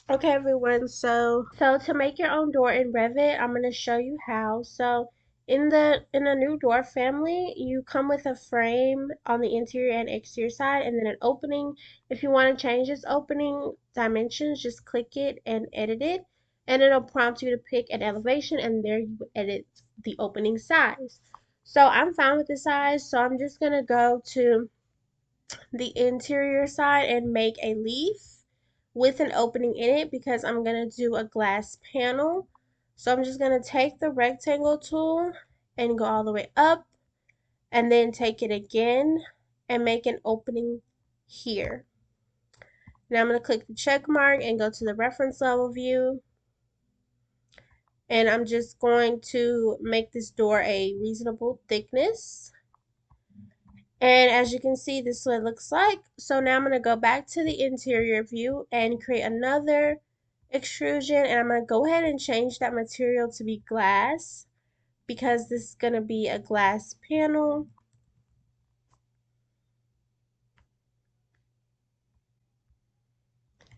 Okay, everyone. So to make your own door in Revit, I'm going to show you how. So in a new door family, you come with a frame on the interior and exterior side, and then an opening. If you want to change this opening dimensions, just click it and edit it, and it'll prompt you to pick an elevation, and there you edit the opening size. So I'm fine with the size, so I'm just gonna go to the interior side and make a leaf with an opening in it because I'm going to do a glass panel. So I'm just going to take the rectangle tool and go all the way up and then take it again and make an opening here. Now I'm going to click the check mark and go to the reference level view. And I'm just going to make this door a reasonable thickness. And as you can see, this is what it looks like. So now I'm going to go back to the interior view and create another extrusion. And I'm going to go ahead and change that material to be glass because this is going to be a glass panel.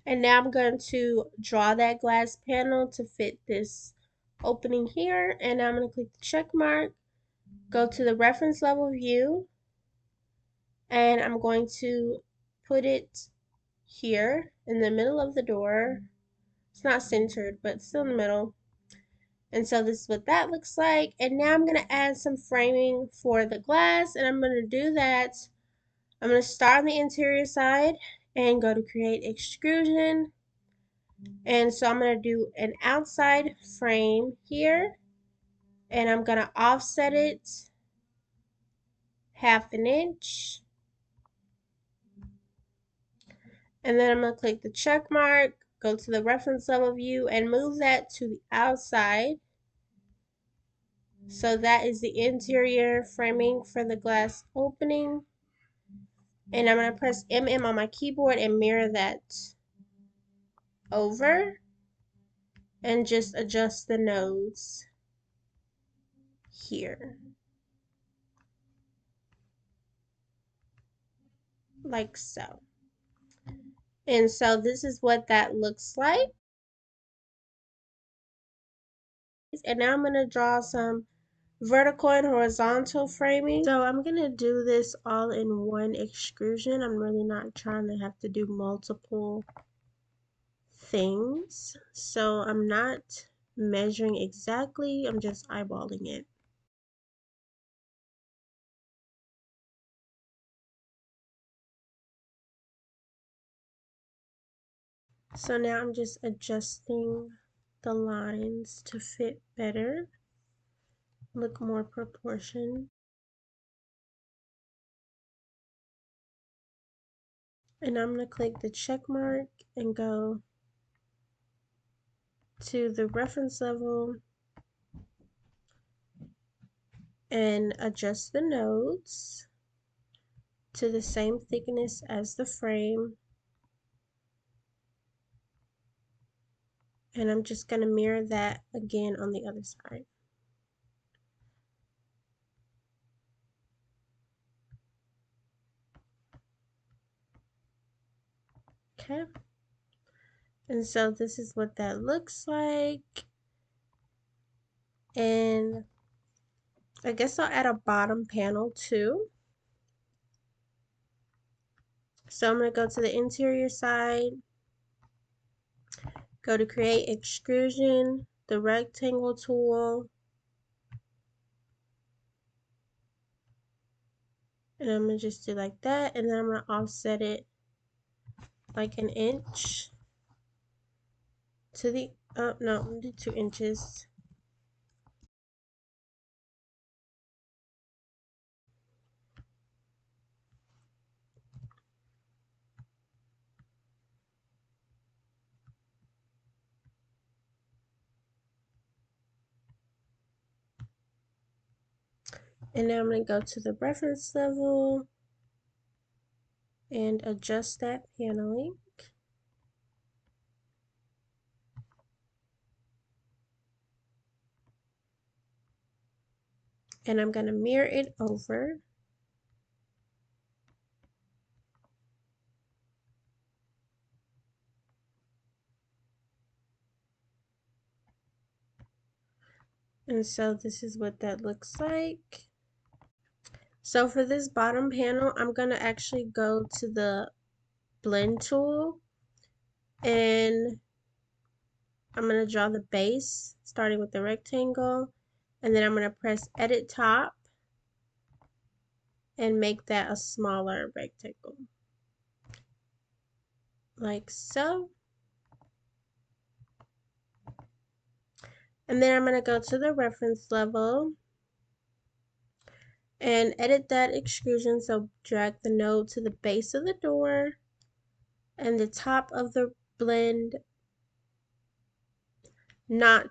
And now I'm going to draw that glass panel to fit this opening here. And now I'm going to click the check mark, go to the reference level view, and I'm going to put it here in the middle of the door. It's not centered, but still in the middle. And so this is what that looks like. And now I'm going to add some framing for the glass. And I'm going to do that. I'm going to start on the interior side and go to create extrusion. And so I'm going to do an outside frame here. And I'm going to offset it 1/2 inch. And then I'm going to click the check mark, go to the reference level view, and move that to the outside. So that is the interior framing for the glass opening. And I'm going to press MM on my keyboard and mirror that over and just adjust the nodes here. Like so. And so this is what that looks like. And now I'm going to draw some vertical and horizontal framing. So I'm going to do this all in one extrusion. I'm really not trying to have to do multiple things. So I'm not measuring exactly, I'm just eyeballing it. So now I'm just adjusting the lines to fit better, look more proportioned. And I'm going to click the check mark and go to the reference level and adjust the nodes to the same thickness as the frame. And I'm just going to mirror that again on the other side. Okay. And so this is what that looks like. And I guess I'll add a bottom panel too. So I'm going to go to the interior side, go to create extrusion, the rectangle tool, and I'm going to just do like that, and then I'm going to offset it like 1 inch to the, oh no, I'm going to do 2 inches. And now I'm going to go to the reference level and adjust that paneling. And I'm going to mirror it over. And so this is what that looks like. So for this bottom panel, I'm going to actually go to the blend tool and I'm going to draw the base starting with the rectangle, and then I'm going to press edit top and make that a smaller rectangle like so. And then I'm going to go to the reference level and edit that extrusion. So drag the node to the base of the door and the top of the blend, not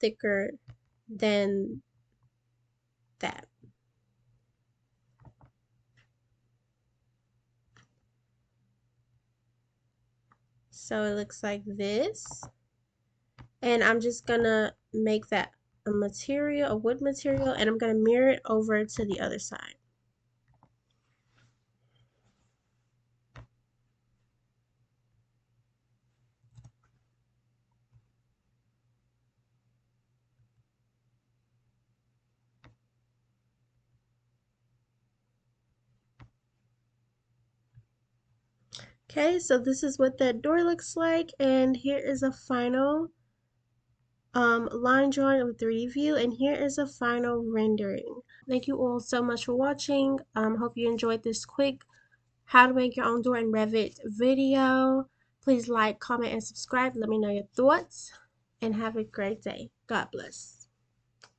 thicker than that. So it looks like this. And I'm just gonna make that a wood material, and I'm gonna mirror it over to the other side. Okay, so this is what that door looks like, and here is a final line drawing of 3D view, and here is a final rendering. Thank you all so much for watching. Hope you enjoyed this quick how to make your own door in Revit video. Please like, comment, and subscribe. Let me know your thoughts, and have a great day. God bless.